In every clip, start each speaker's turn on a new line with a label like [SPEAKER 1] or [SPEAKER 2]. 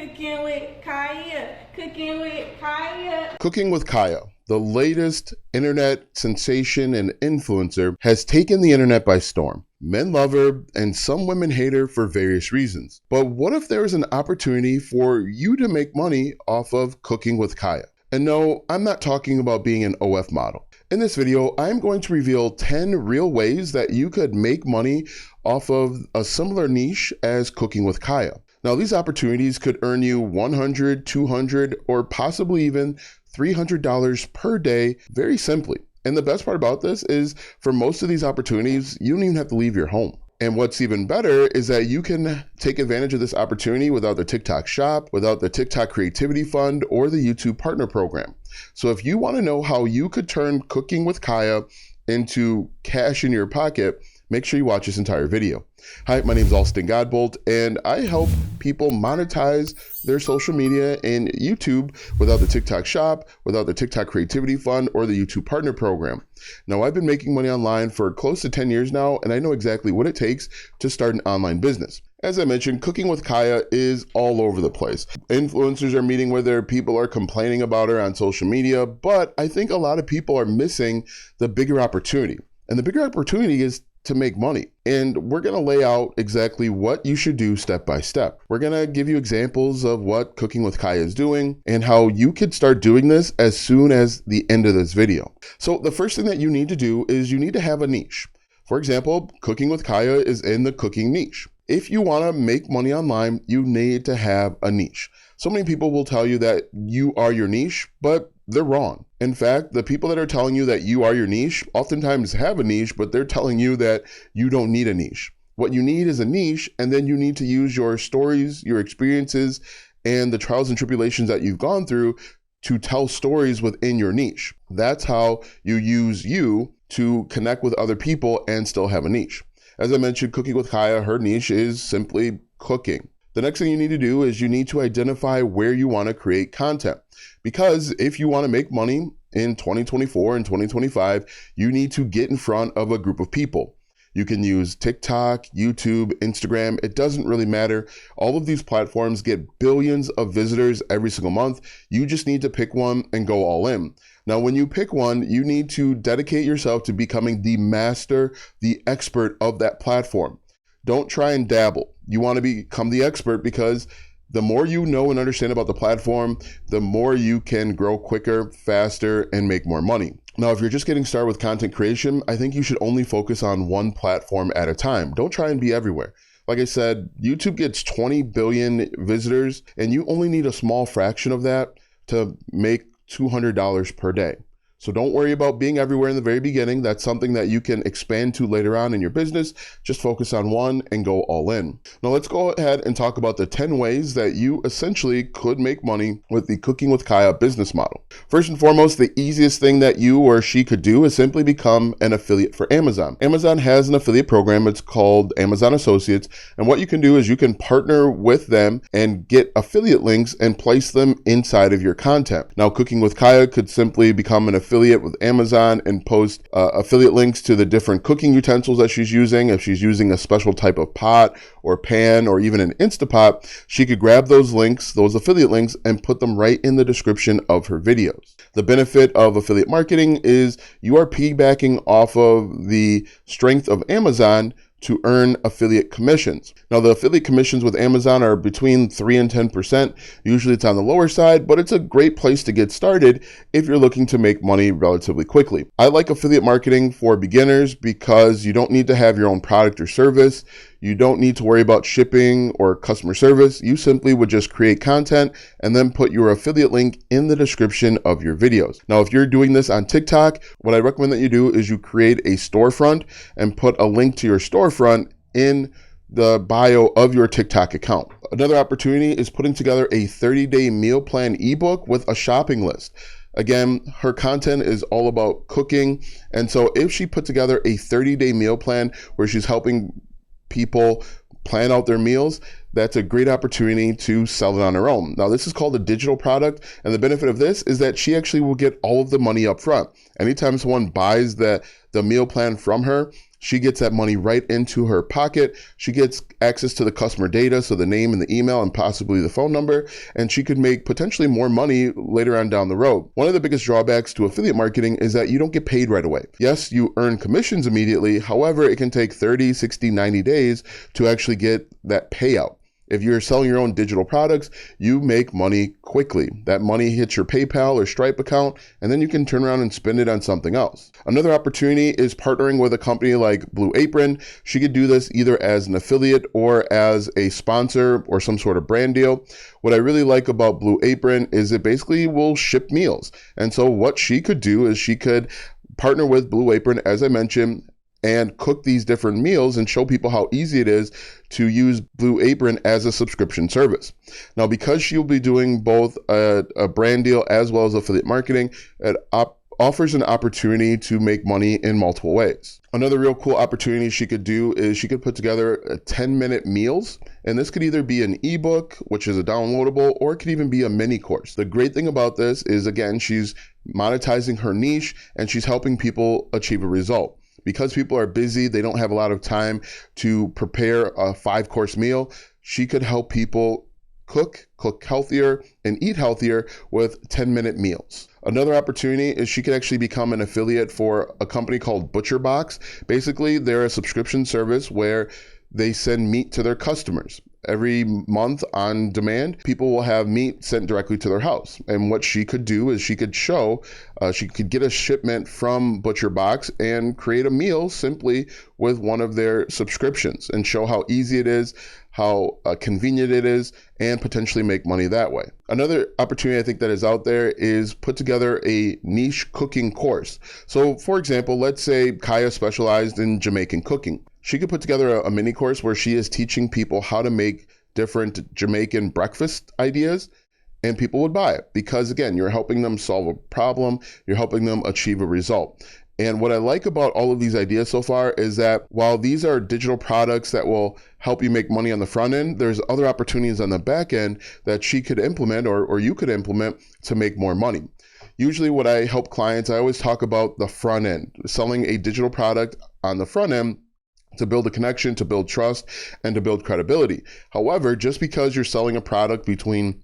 [SPEAKER 1] Cooking with Kaya. Cooking with Kaya.
[SPEAKER 2] Cooking with Kaya, the latest internet sensation and influencer, has taken the internet by storm. Men love her and some women hate her for various reasons. But what if there is an opportunity for you to make money off of Cooking with Kaya? And no, I'm not talking about being an OF model. In this video, I'm going to reveal 10 real ways that you could make money off of a similar niche as Cooking with Kaya. Now, these opportunities could earn you $100, $200, or possibly even $300 per day very simply. And the best part about this is for most of these opportunities, you don't even have to leave your home. And what's even better is that you can take advantage of this opportunity without the TikTok shop, without the TikTok Creativity Fund, or the YouTube Partner Program. So if you want to know how you could turn Cooking with Kaya into cash in your pocket, make sure you watch this entire video. Hi, my name is Alston Godbolt, and I help people monetize their social media and YouTube without the TikTok shop, without the TikTok Creativity Fund, or the YouTube Partner Program. Now, I've been making money online for close to 10 years now, and I know exactly what it takes to start an online business. As I mentioned, Cooking with Kaya is all over the place. Influencers are meeting with her, people are complaining about her on social media, but I think a lot of people are missing the bigger opportunity. And the bigger opportunity is to make money. And we're gonna lay out exactly what you should do step by step. We're gonna give you examples of what Cooking with Kaya is doing and how you could start doing this as soon as the end of this video. So the first thing that you need to do is you need to have a niche. For example, Cooking with Kaya is in the cooking niche. If you wanna make money online, you need to have a niche. So many people will tell you that you are your niche, but they're wrong. In fact, the people that are telling you that you are your niche oftentimes have a niche, but they're telling you that you don't need a niche. What you need is a niche, and then you need to use your stories, your experiences, and the trials and tribulations that you've gone through to tell stories within your niche. That's how you use you to connect with other people and still have a niche. As I mentioned, Cooking with Kaya, her niche is simply cooking. The next thing you need to do is you need to identify where you want to create content. Because if you want to make money in 2024 and 2025, you need to get in front of a group of people. You can use TikTok, YouTube, Instagram. It doesn't really matter. All of these platforms get billions of visitors every single month. You just need to pick one and go all in. Now, when you pick one, you need to dedicate yourself to becoming the master, the expert of that platform. Don't try and dabble. You want to become the expert because the more you know and understand about the platform, the more you can grow quicker, faster, and make more money. Now, if you're just getting started with content creation, I think you should only focus on one platform at a time. Don't try and be everywhere. Like I said, YouTube gets 20 billion visitors, and you only need a small fraction of that to make $200 per day. So don't worry about being everywhere in the very beginning. That's something that you can expand to later on in your business. Just focus on one and go all in. Now let's go ahead and talk about the 10 ways that you essentially could make money with the Cooking with Kaya business model. First and foremost, the easiest thing that you or she could do is simply become an affiliate for Amazon. Amazon has an affiliate program. It's called Amazon Associates. And what you can do is you can partner with them and get affiliate links and place them inside of your content. Now, Cooking with Kaya could simply become an affiliate with Amazon and post affiliate links to the different cooking utensils that she's using. If she's using a special type of pot or pan or even an Instapot, she could grab those links, those affiliate links, and put them right in the description of her videos. The benefit of affiliate marketing is you are piggybacking off of the strength of Amazon to earn affiliate commissions. Now, the affiliate commissions with Amazon are between 3 and 10%. Usually it's on the lower side, but it's a great place to get started if you're looking to make money relatively quickly. I like affiliate marketing for beginners because you don't need to have your own product or service. You don't need to worry about shipping or customer service. You simply would just create content and then put your affiliate link in the description of your videos. Now, if you're doing this on TikTok, what I recommend that you do is you create a storefront and put a link to your storefront in the bio of your TikTok account. Another opportunity is putting together a 30-day meal plan ebook with a shopping list. Again, her content is all about cooking. And so if she put together a 30-day meal plan where she's helping people plan out their meals, that's a great opportunity to sell it on her own. Now, this is called a digital product, and the benefit of this is that she actually will get all of the money up front. Anytime someone buys the meal plan from her, She gets that money right into her pocket. She gets access to the customer data, so the name and the email and possibly the phone number, and she could make potentially more money later on down the road. One of the biggest drawbacks to affiliate marketing is that you don't get paid right away. Yes, you earn commissions immediately. However, it can take 30, 60, 90 days to actually get that payout. If you're selling your own digital products, you make money quickly. That money hits your PayPal or Stripe account, and then you can turn around and spend it on something else. Another opportunity is partnering with a company like Blue Apron. She could do this either as an affiliate or as a sponsor or some sort of brand deal. What I really like about Blue Apron is it basically will ship meals. And so what she could do is she could partner with Blue Apron, as I mentioned, and cook these different meals and show people how easy it is to use Blue Apron as a subscription service. Now, because she'll be doing both a brand deal as well as affiliate marketing, it offers an opportunity to make money in multiple ways. Another real cool opportunity she could do is she could put together 10-minute meals, and this could either be an ebook, which is a downloadable, or it could even be a mini course. The great thing about this is, again, she's monetizing her niche and she's helping people achieve a result. Because people are busy, they don't have a lot of time to prepare a 5-course meal, she could help people cook healthier, and eat healthier with 10-minute meals. Another opportunity is she could actually become an affiliate for a company called ButcherBox. Basically, they're a subscription service where they send meat to their customers. Every month on demand, people will have meat sent directly to their house. And what she could do is she could get a shipment from ButcherBox and create a meal simply with one of their subscriptions and show how easy it is, how convenient it is, and potentially make money that way. Another opportunity I think that is out there is put together a niche cooking course. So for example, let's say Kaya specialized in Jamaican cooking. She could put together a mini course where she is teaching people how to make different Jamaican breakfast ideas, and people would buy it because, again, you're helping them solve a problem, you're helping them achieve a result. And what I like about all of these ideas so far is that while these are digital products that will help you make money on the front end, there's other opportunities on the back end that she could implement or you could implement to make more money. Usually what I help clients, I always talk about the front end, selling a digital product on the front end to build a connection, to build trust, and to build credibility. However, just because you're selling a product between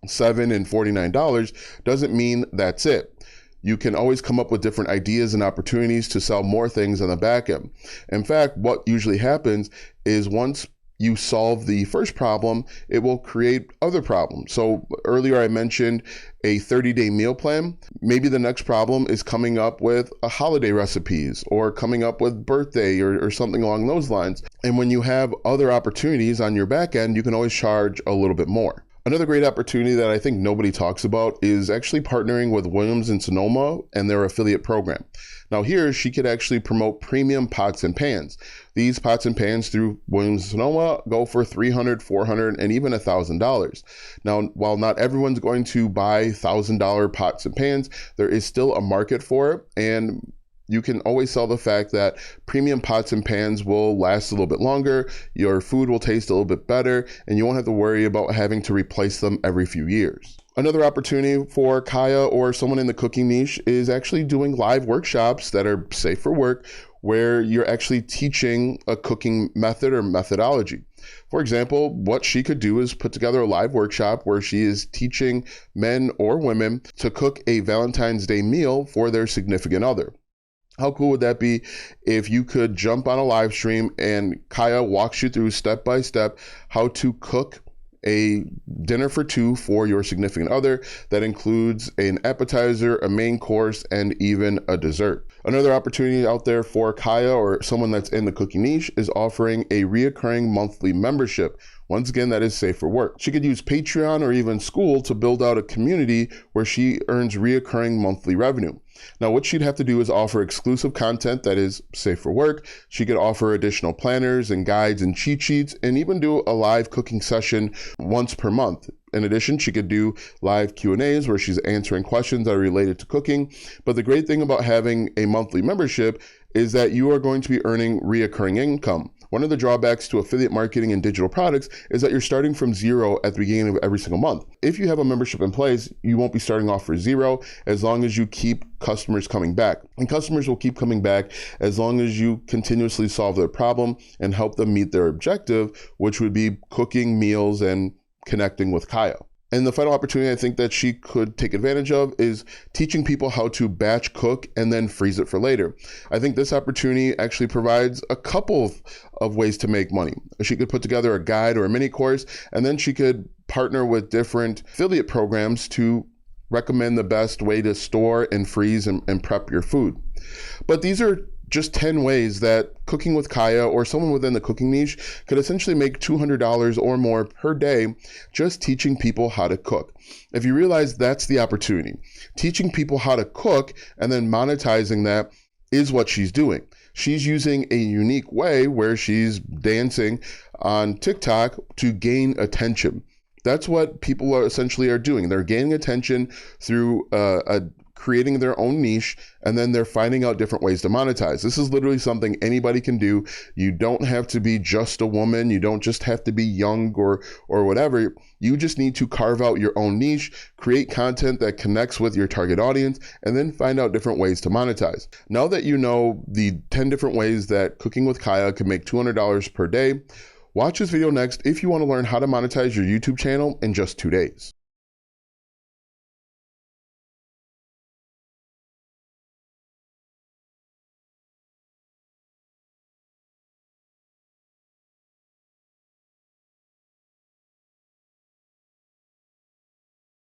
[SPEAKER 2] $7 and $49 doesn't mean that's it. You can always come up with different ideas and opportunities to sell more things on the back end. In fact, what usually happens is once you solve the first problem, it will create other problems. So earlier I mentioned a 30-day meal plan. Maybe the next problem is coming up with a holiday recipes or coming up with birthday or something along those lines. And when you have other opportunities on your back end, you can always charge a little bit more. Another great opportunity that I think nobody talks about is actually partnering with Williams & Sonoma and their affiliate program. Now here, she could actually promote premium pots and pans. These pots and pans through Williams & Sonoma go for $300, $400, and even $1,000. Now, while not everyone's going to buy $1,000 pots and pans, there is still a market for it, and you can always sell the fact that premium pots and pans will last a little bit longer, your food will taste a little bit better, and you won't have to worry about having to replace them every few years. Another opportunity for Kaya or someone in the cooking niche is actually doing live workshops that are safe for work, where you're actually teaching a cooking method or methodology. For example, what she could do is put together a live workshop where she is teaching men or women to cook a Valentine's Day meal for their significant other. How cool would that be if you could jump on a live stream and Kaya walks you through step by step how to cook a dinner for two for your significant other that includes an appetizer, a main course, and even a dessert. Another opportunity out there for Kaya or someone that's in the cooking niche is offering a reoccurring monthly membership. Once again, that is safe for work. She could use Patreon or even School to build out a community where she earns reoccurring monthly revenue. Now, what she'd have to do is offer exclusive content that is safe for work. She could offer additional planners and guides and cheat sheets, and even do a live cooking session once per month. In addition, she could do live Q&As where she's answering questions that are related to cooking. But the great thing about having a monthly membership is that you are going to be earning reoccurring income. One of the drawbacks to affiliate marketing and digital products is that you're starting from zero at the beginning of every single month. If you have a membership in place, you won't be starting off for zero as long as you keep customers coming back. And customers will keep coming back as long as you continuously solve their problem and help them meet their objective, which would be cooking meals and connecting with Kaya. And the final opportunity I think that she could take advantage of is teaching people how to batch cook and then freeze it for later. I think this opportunity actually provides a couple of ways to make money. She could put together a guide or a mini course, and then she could partner with different affiliate programs to recommend the best way to store and freeze and prep your food. But these are just 10 ways that Cooking with Kaya or someone within the cooking niche could essentially make $200 or more per day just teaching people how to cook. If you realize that's the opportunity, teaching people how to cook and then monetizing that is what she's doing. She's using a unique way where she's dancing on TikTok to gain attention. That's what people are essentially doing. They're gaining attention through creating their own niche, and then they're finding out different ways to monetize. This is literally something anybody can do. You don't have to be just a woman. You don't just have to be young or whatever. You just need to carve out your own niche, create content that connects with your target audience, and then find out different ways to monetize. Now that you know the 10 different ways that Cooking with Kaya can make $200 per day, watch this video next if you want to learn how to monetize your YouTube channel in just 2 days.